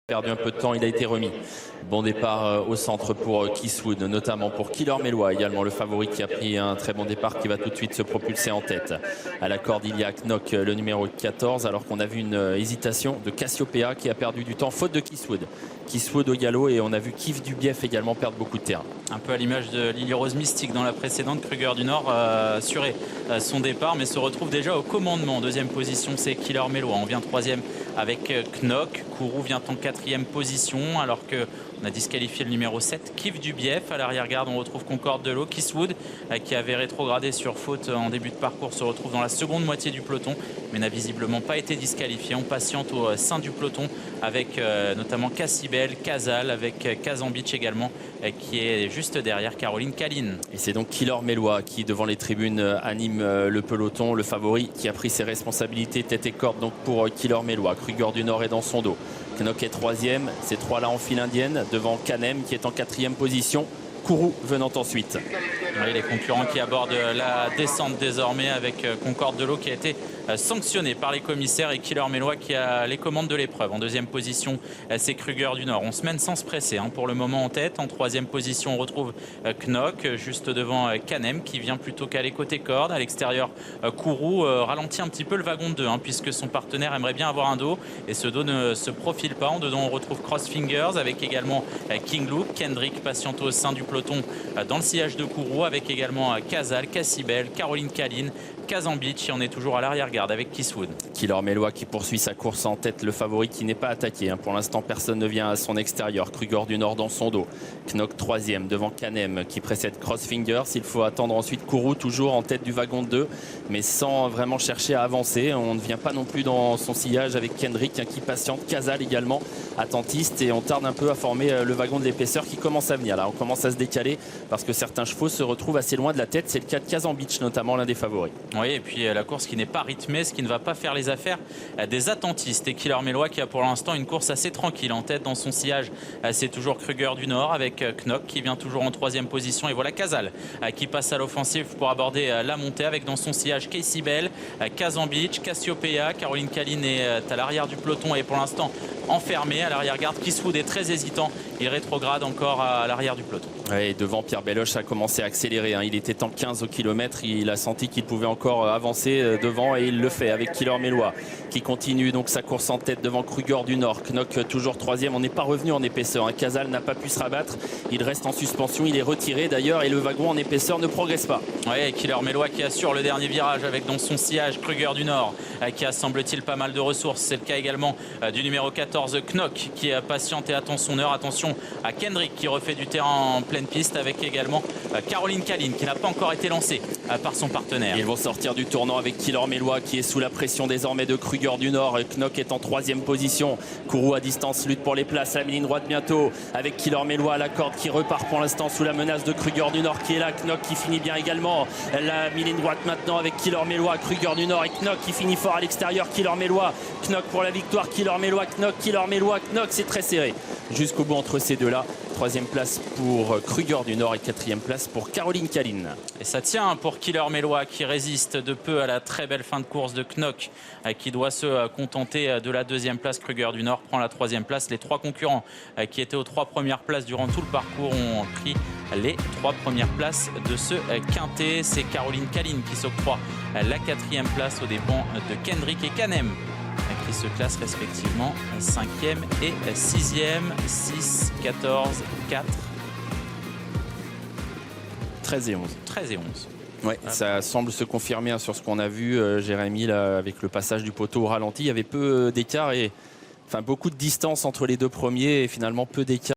Perdu un peu de temps, il a été remis. Bon départ au centre pour Kisswood, notamment pour Killer Mellois, également le favori qui a pris un très bon départ, qui va tout de suite se propulser en tête. À la corde, il y a Knock, le numéro 14, alors qu'on a vu une hésitation de Cassiopeia qui a perdu du temps, faute de Kisswood. Kisswood au galop, et on a vu Kif Dubief également perdre beaucoup de terrain. Un peu à l'image de Lily Rose Mystique dans la précédente, Kruger du Nord assurait son départ, mais se retrouve déjà au commandement. Deuxième position, c'est Killer Mellois. On vient troisième avec Knock. Kourou vient en quatrième position, alors qu'on a disqualifié le numéro 7, Kif Dubief. À l'arrière-garde, on retrouve Concorde de l'eau. Kisswood, qui avait rétrogradé sur faute en début de parcours, se retrouve dans la seconde moitié du peloton, mais n'a visiblement pas été disqualifié. On patiente au sein du peloton avec notamment Cassibel, Casal, avec Kazambitch également, qui est juste derrière Caroline Kaline. Et c'est donc Killer Mellois qui, devant les tribunes, anime le peloton. Le favori qui a pris ses responsabilités tête et corde donc pour Killer Mellois. Kruger du Nord est dans son dos. Knock est troisième. Ces trois-là en file indienne devant Canem qui est en quatrième position. Kourou venant ensuite. Oui, les concurrents qui abordent la descente désormais avec Concorde de l'eau qui a été sanctionné par les commissaires, et Killer Mellois qui a les commandes de l'épreuve. En deuxième position, c'est Kruger du Nord. On se mène sans se presser pour le moment en tête. En troisième position, on retrouve Knock juste devant Canem qui vient plutôt qu'aller côté corde. À l'extérieur, Kourou ralentit un petit peu le wagon de 2 puisque son partenaire aimerait bien avoir un dos et ce dos ne se profile pas. En dedans, on retrouve Crossfingers avec également King Luke. Kendrick patiente au sein du peloton dans le sillage de Kourou avec également Casal, Cassibel, Caroline Kaline, Kazambitch, et on est toujours à l'arrière-garde avec Kisswood. Killer Mellois qui poursuit sa course en tête, le favori qui n'est pas attaqué. Pour l'instant, personne ne vient à son extérieur. Kruger du Nord dans son dos. Knock troisième devant Canem qui précède Crossfingers. Il faut attendre ensuite Kourou, toujours en tête du wagon de 2, mais sans vraiment chercher à avancer. On ne vient pas non plus dans son sillage avec Kendrick qui patiente. Casal également attentiste, et on tarde un peu à former le wagon de l'épaisseur qui commence à venir. Là, on commence à se décaler parce que certains chevaux se retrouvent assez loin de la tête. C'est le cas de Kazambitch, notamment l'un des favoris. Oui, et puis la course qui n'est pas rythmée, ce qui ne va pas faire les affaires des attentistes. Et Killer Mellois qui a pour l'instant une course assez tranquille en tête dans son sillage. C'est toujours Kruger du Nord avec Knock qui vient toujours en troisième position. Et voilà Casal qui passe à l'offensive pour aborder la montée avec dans son sillage Casey Bell, Kazambitch, Cassiopeia. Caroline Kaline est à l'arrière du peloton et pour l'instant enfermé. À l'arrière-garde, Kisswood est très hésitant. Il rétrograde encore à l'arrière du peloton. Et devant, Pierre Belloche a commencé à accélérer. Il était en 15 au kilomètre. Il a senti qu'il pouvait encore avancer devant, et il le fait avec Killer Mellois qui continue donc sa course en tête devant Kruger du Nord. Knock toujours troisième. On n'est pas revenu en épaisseur. Casal n'a pas pu se rabattre. Il reste en suspension. Il est retiré d'ailleurs, et le wagon en épaisseur ne progresse pas. Oui, Killer Mellois qui assure le dernier virage avec dans son sillage Kruger du Nord qui a semble-t-il pas mal de ressources. C'est le cas également du numéro 14 Knock qui patiente et attend son heure. Attention à Kendrick qui refait du terrain en pleine piste avec également Caroline Kaline qui n'a pas encore été lancée par son partenaire. Ils vont sortir du tournant avec Killer Mellois qui est sous la pression désormais de Kruger du Nord. Knock est en troisième position. Kourou à distance lutte pour les places. La ligne droite bientôt avec Killer Mellois à la corde qui repart pour l'instant sous la menace de Kruger du Nord qui est là. Knock qui finit bien également. La ligne droite maintenant avec Killer Mellois, Kruger du Nord et Knock qui finit fort à l'extérieur. Killer Mellois, Knock pour la victoire. Killer Mellois, Knock, Killer Mellois, Knock. C'est très serré jusqu'au bout entre ces deux-là. Troisième place pour Kruger du Nord et quatrième place pour Caroline Kaline. Et ça tient pour Killer Mellois qui résiste de peu à la très belle fin de course de Knock qui doit se contenter de la deuxième place. Kruger du Nord prend la troisième place. Les trois concurrents qui étaient aux trois premières places durant tout le parcours ont pris les trois premières places de ce quintet. C'est Caroline Kaline qui s'octroie la quatrième place aux dépens de Kendrick et Canem qui se classent respectivement 5e et 6e, 6, 14, 4, 13 et 11. 13 et 11. Ouais, ça semble se confirmer sur ce qu'on a vu, Jérémy, là, avec le passage du poteau au ralenti. Il y avait peu d'écart et beaucoup de distance entre les deux premiers et finalement peu d'écart.